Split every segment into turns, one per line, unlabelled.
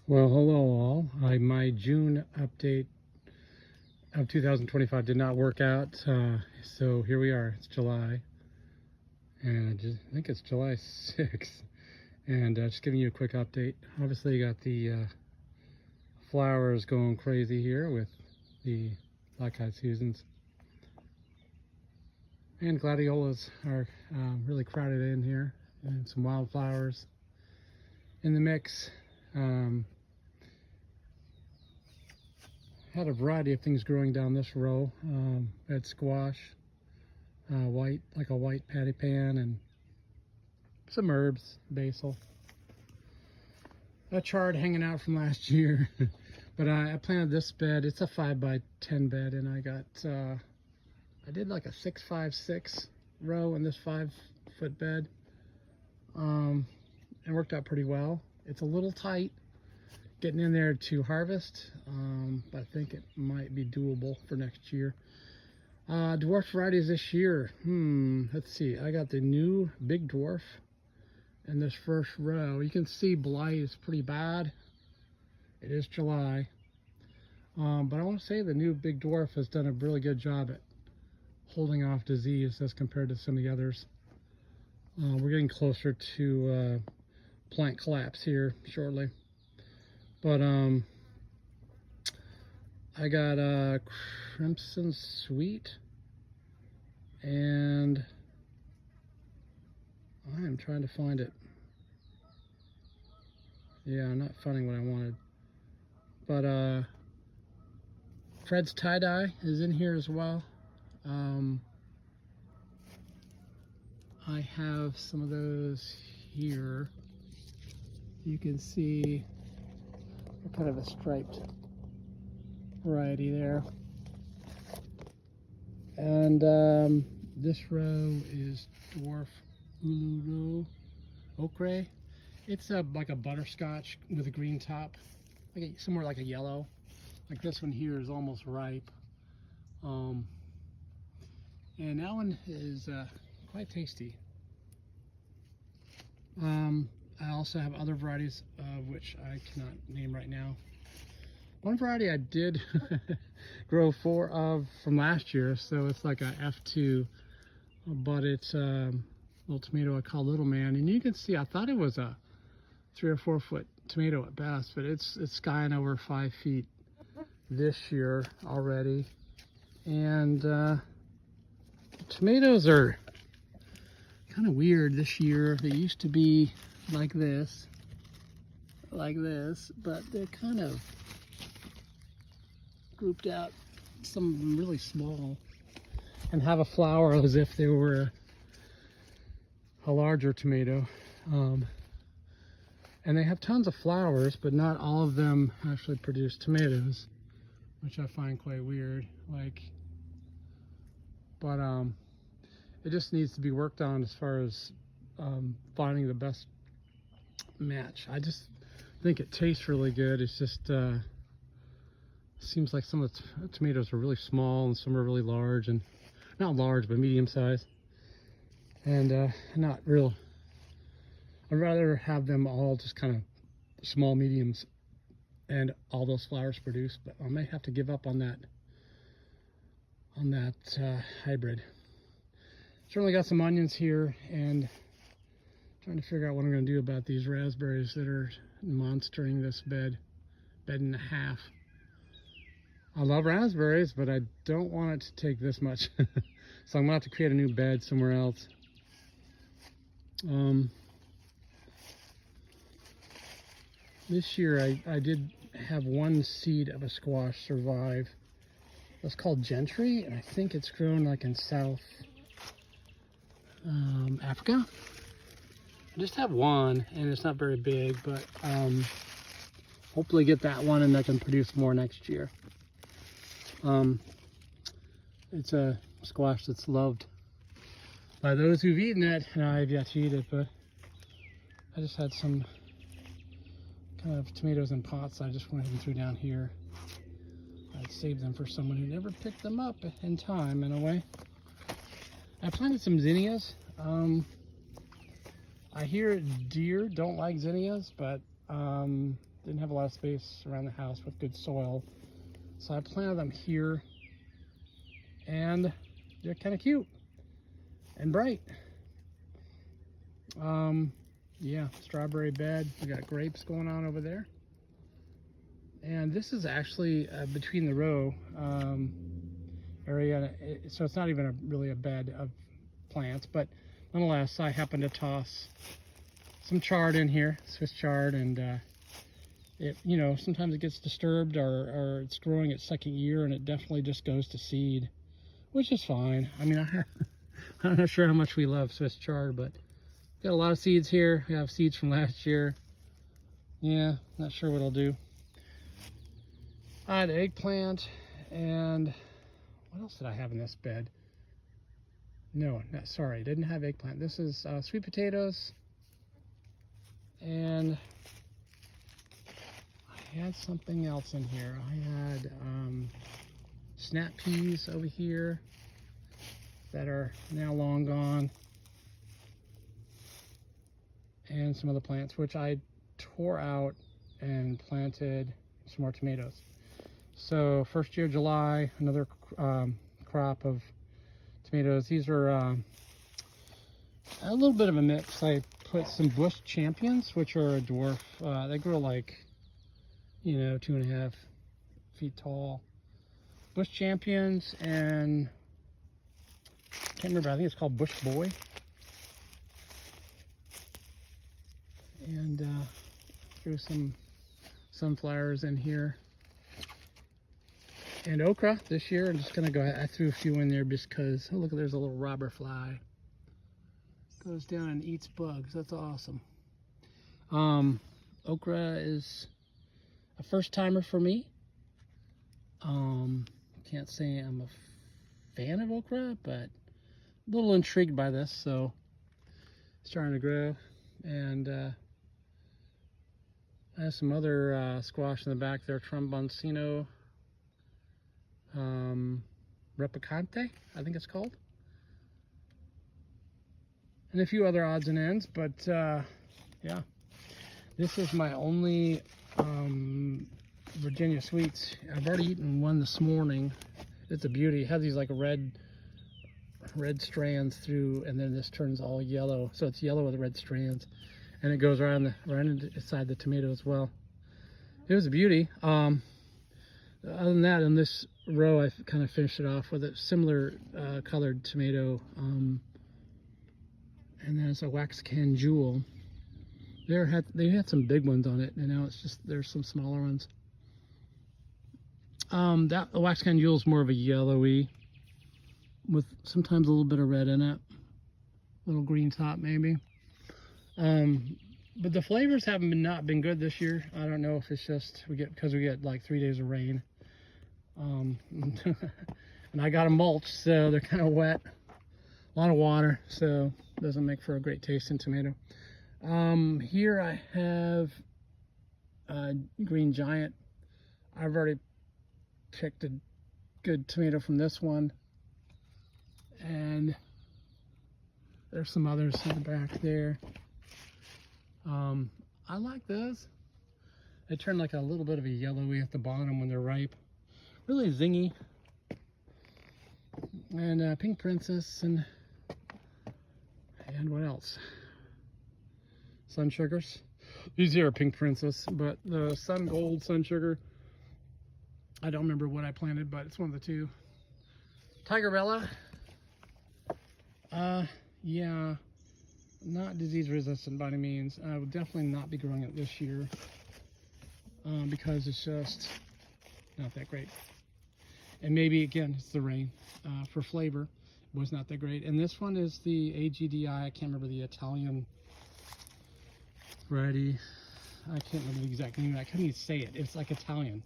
Well, hello all. My June update of 2025 did not work out, so here we are. It's July, and I think it's July 6th, and just giving you a quick update. Obviously, you got the flowers going crazy here with the black-eyed Susans, and gladiolas are really crowded in here, and some wildflowers in the mix. Had a variety of things growing down this row. Had squash, like a white patty pan, and some herbs, basil. A chard hanging out from last year. But I planted this bed. It's a 5x10 bed, and I did like a 6-5-6 row in this 5-foot bed. It worked out pretty well. It's a little tight getting in there to harvest, but I think it might be doable for next year. Dwarf varieties this year. Let's see. I got the new big dwarf in this first row. You can see blight is pretty bad. It is July. But I want to say the new big dwarf has done a really good job at holding off disease as compared to some of the others. We're getting closer to plant collapse here shortly. But I got a Crimson Sweet, and I am trying to find it. Yeah, I'm not finding what I wanted. But Fred's Tie-Dye is in here as well. I have some of those here. You can see kind of a striped variety there. And this row is Dwarf Uluru Ochre. It's like a butterscotch with a green top, somewhere like a yellow. Like this one here is almost ripe. And that one is quite tasty. I also have other varieties of which I cannot name right now. One variety I did grow 4 of from last year, so it's like a F2, but it's a little tomato I call Little Man. And you can see, I thought it was a 3 or 4 foot tomato at best, but it's skying over 5 feet this year already. And tomatoes are kind of weird this year. They used to be like this, but they're kind of grouped out, some of them really small, and have a flower as if they were a larger tomato. And they have tons of flowers, but not all of them actually produce tomatoes, which I find quite weird. But it just needs to be worked on as far as finding the best match. I just think it tastes really good. It's just seems like some of the tomatoes are really small and some are really large, and not large but medium size, and not real. I'd rather have them all just kind of small mediums and all those flowers produce, but I may have to give up on that hybrid. Certainly got some onions here, and trying to figure out what I'm going to do about these raspberries that are monstering this bed and a half. I love raspberries, but I don't want it to take this much. So I'm going to have to create a new bed somewhere else. This year I did have one seed of a squash survive. It's called Gentry, and I think it's grown like in South Africa. I just have one, and it's not very big, but hopefully get that one and I can produce more next year. It's a squash that's loved by those who've eaten it, and I've yet to eat it, but I just had some kind of tomatoes in pots I just went ahead and threw down here. I'd saved them for someone who never picked them up in time, in a way. I planted some zinnias. I hear deer don't like zinnias, but didn't have a lot of space around the house with good soil. So I planted them here, and they're kind of cute and bright. Yeah, strawberry bed. We got grapes going on over there. And this is actually between the row area, so it's not even really a bed of plants, but nonetheless, I happen to toss some chard in here, Swiss chard, and it, you know, sometimes it gets disturbed, or it's growing its second year, and it definitely just goes to seed, which is fine. I mean, I'm not sure how much we love Swiss chard, but got a lot of seeds here. We have seeds from last year. Yeah, not sure what I'll do. I had eggplant, and what else did I have in this bed? No, sorry, didn't have eggplant. This is sweet potatoes, and I had something else in here. I had snap peas over here that are now long gone, and some other plants which I tore out and planted some more tomatoes. So first year July, another crop of tomatoes. These are a little bit of a mix. I put some bush champions, which are a dwarf. They grow like, you know, 2.5 feet tall. Bush champions, and can't remember, I think it's called Bush Boy. And threw some sunflowers in here. And okra this year. I'm just gonna go ahead. I threw a few in there just because, oh look, there's a little robber fly. Goes down and eats bugs. That's awesome. Okra is a first timer for me. Can't say I'm a fan of okra, but a little intrigued by this, so it's starting to grow. And I have some other squash in the back there, Tromboncino replicante, I think it's called, and a few other odds and ends. But yeah, this is my only Virginia sweets. I've already eaten one this morning. It's a beauty. It has these like red strands through, and then this turns all yellow, so it's yellow with red strands, and it goes right inside the tomato as well. It was a beauty. Other than that, in this row, I kind of finished it off with a similar colored tomato, and then it's a wax can jewel. They had some big ones on it, and now it's just, there's some smaller ones. The wax can jewel is more of a yellowy, with sometimes a little bit of red in it, little green top maybe. But the flavors haven't not been good this year. I don't know if it's just because we get like 3 days of rain. And I got them mulched, so they're kind of wet. A lot of water, so it doesn't make for a great tasting tomato. Here I have Green Giant. I've already picked a good tomato from this one, and there's some others in the back there. I like those. They turn like a little bit of a yellowy at the bottom when they're ripe. Really zingy. And Pink Princess, and what else? Sun Sugars. These here are Pink Princess, but the Sun Gold Sun Sugar, I don't remember what I planted, but it's one of the two. Tigerella. Yeah, not disease resistant by any means. I will definitely not be growing it this year because it's just not that great. And maybe again, it's the rain. For flavor, it was not that great. And this one is the AGDI. I can't remember the Italian variety. I can't remember the exact name. I couldn't even say it. It's like Italian,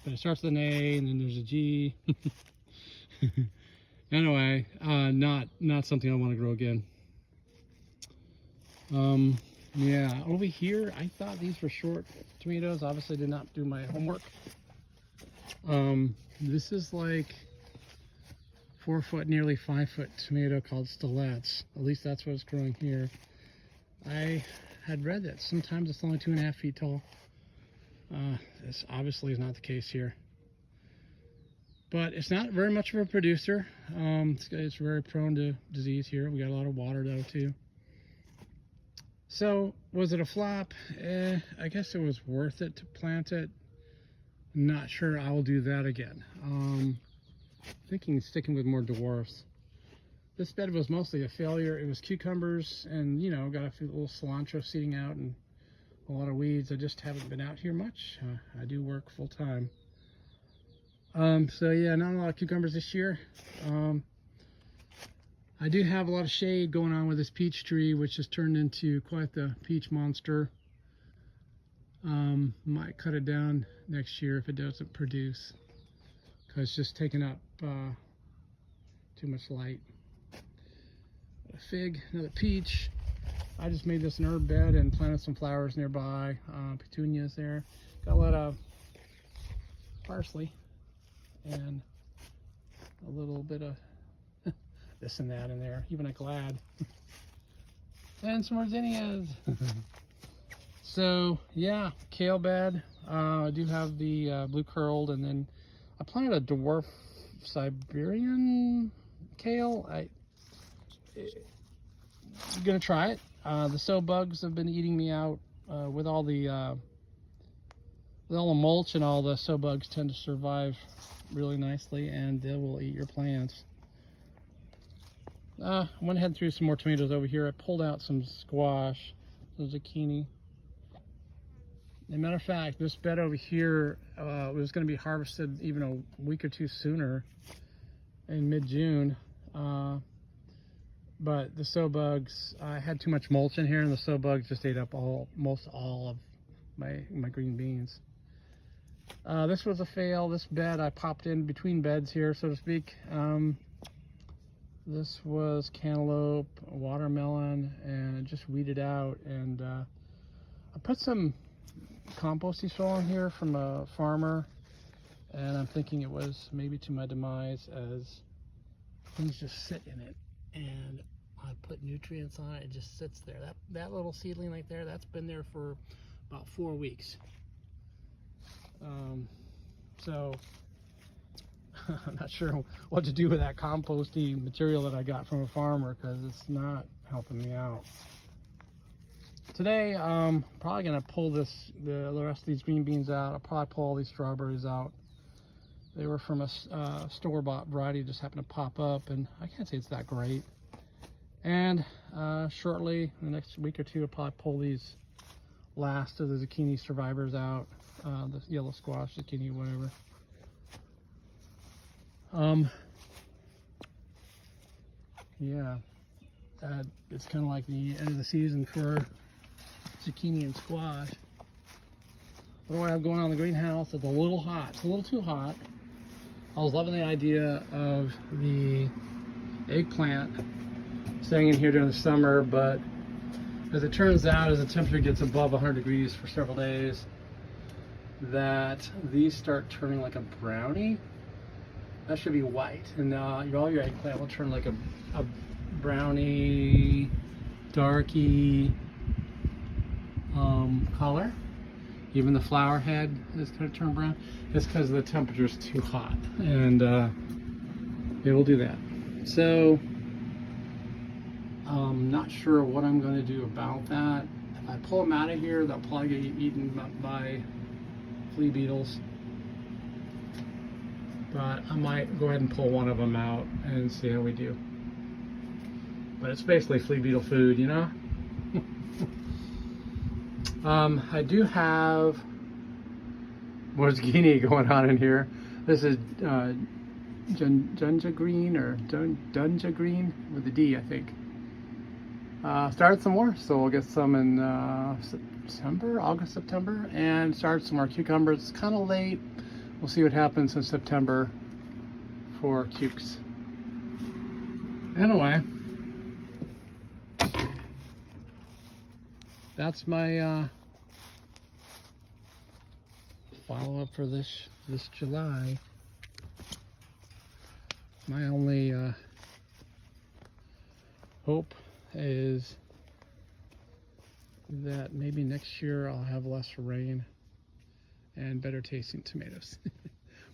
but it starts with an A and then there's a G. Anyway, not something I want to grow again. Yeah, over here, I thought these were short tomatoes. Obviously did not do my homework. This is like 4 foot, nearly 5 foot tomato called Stilettes. At least that's what's growing here. I had read that sometimes it's only 2.5 feet tall. This obviously is not the case here. But it's not very much of a producer. It's very prone to disease here. We got a lot of water though too. So was it a flop? I guess it was worth it to plant it. Not sure I will do that again. Thinking sticking with more dwarfs. This bed was mostly a failure. It was cucumbers and, you know, got a few little cilantro seeding out and a lot of weeds. I just haven't been out here much. I do work full time. So yeah, not a lot of cucumbers this year. I do have a lot of shade going on with this peach tree, which has turned into quite the peach monster. Might cut it down next year if it doesn't produce, because it's just taking up too much light. A fig, another peach. I just made this an herb bed and planted some flowers nearby. Petunias there. Got a lot of parsley and a little bit of this and that in there, even a glad. And some more zinnias. So yeah, kale bed. I do have the blue curled, and then I planted a dwarf Siberian kale. I'm gonna try it. The sow bugs have been eating me out with all the mulch and all. The sow bugs tend to survive really nicely, and they will eat your plants. Went ahead and threw some more tomatoes over here. I pulled out some squash, some zucchini. As a matter of fact, this bed over here was going to be harvested even a week or two sooner, in mid-June. But the sow bugs, I had too much mulch in here, and the sow bugs just ate up most all of my green beans. This was a fail. This bed I popped in between beds here, so to speak. This was cantaloupe, watermelon, and just weeded out. And I put some composty soil in here from a farmer, and I'm thinking it was maybe to my demise, as things just sit in it. And I put nutrients on it. It just sits there. That little seedling right there, that's been there for about 4 weeks. So I'm not sure what to do with that composty material that I got from a farmer, because it's not helping me out. Today, I'm probably going to pull the rest of these green beans out. I'll probably pull all these strawberries out. They were from a store-bought variety, just happened to pop up, and I can't say it's that great. And shortly, in the next week or two, I'll probably pull these last of the zucchini survivors out, the yellow squash, zucchini, whatever. Yeah, it's kind of like the end of the season for zucchini and squash. What do I have going on in the greenhouse? It's a little hot. It's a little too hot. I was loving the idea of the eggplant staying in here during the summer, but as it turns out, as the temperature gets above 100 degrees for several days, that these start turning like a brownie. That should be white, and all your eggplant will turn like a brownie, darky color. Even the flower head is going to turn brown. It's because the temperature is too hot, and it will do that. So I'm not sure what I'm going to do about that. If I pull them out of here, they'll probably get eaten by flea beetles. But I might go ahead and pull one of them out and see how we do. But it's basically flea beetle food, you know? I do have more zucchini going on in here. This is Dunja Green, or Dunja Green with a D, I think. Started some more, so we'll get some in August, September, and started some more cucumbers. It's kind of late. We'll see what happens in September for cukes. Anyway, that's my follow-up for this July. My only hope is that maybe next year I'll have less rain and better tasting tomatoes.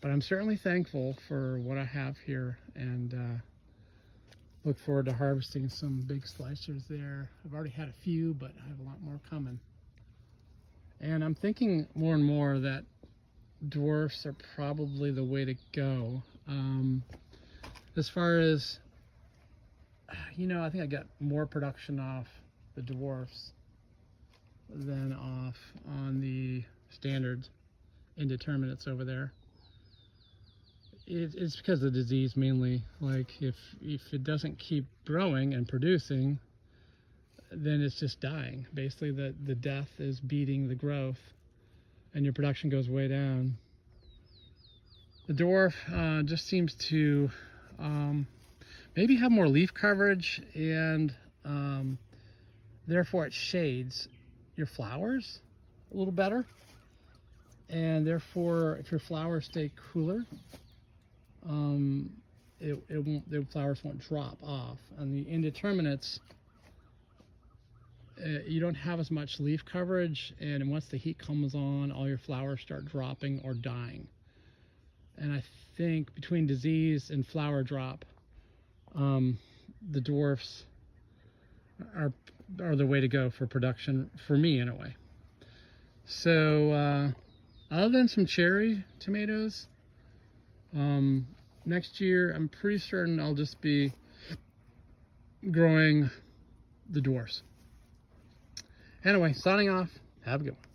But I'm certainly thankful for what I have here, and look forward to harvesting some big slicers there. I've already had a few, but I have a lot more coming. And I'm thinking more and more that dwarfs are probably the way to go. As far as, I think I got more production off the dwarfs than off on the standard indeterminates over there. It's because of the disease mainly. Like if it doesn't keep growing and producing, then it's just dying. Basically the death is beating the growth and your production goes way down. The dwarf just seems to maybe have more leaf coverage, and therefore it shades your flowers a little better, and therefore if your flowers stay cooler, the flowers won't drop off. And the indeterminates, you don't have as much leaf coverage, and once the heat comes on, all your flowers start dropping or dying. And I think between disease and flower drop, the dwarfs are the way to go for production, for me anyway. So other than some cherry tomatoes, next year I'm pretty certain I'll just be growing the dwarfs. Anyway, signing off. Have a good one.